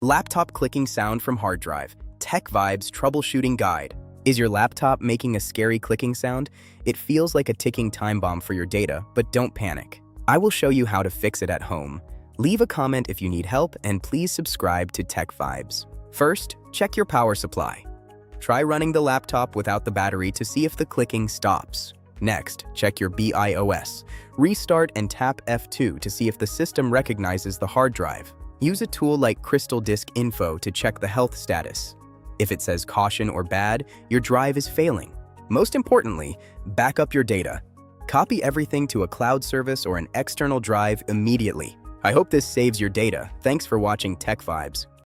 Laptop clicking sound from hard drive. Tech Vibes troubleshooting guide. Is your laptop making a scary clicking sound? It feels like a ticking time bomb for your data, but don't panic. I will show you how to fix it at home. Leave a comment if you need help, and please subscribe to Tech Vibes. First, check your power supply. Try running the laptop without the battery to see if the clicking stops. Next, check your BIOS. Restart and tap F2 to see if the system recognizes the hard drive. Use a tool like Crystal Disk Info to check the health status. If it says caution or bad, your drive is failing. Most importantly, back up your data. Copy everything to a cloud service or an external drive immediately. I hope this saves your data. Thanks for watching Tech Vibes.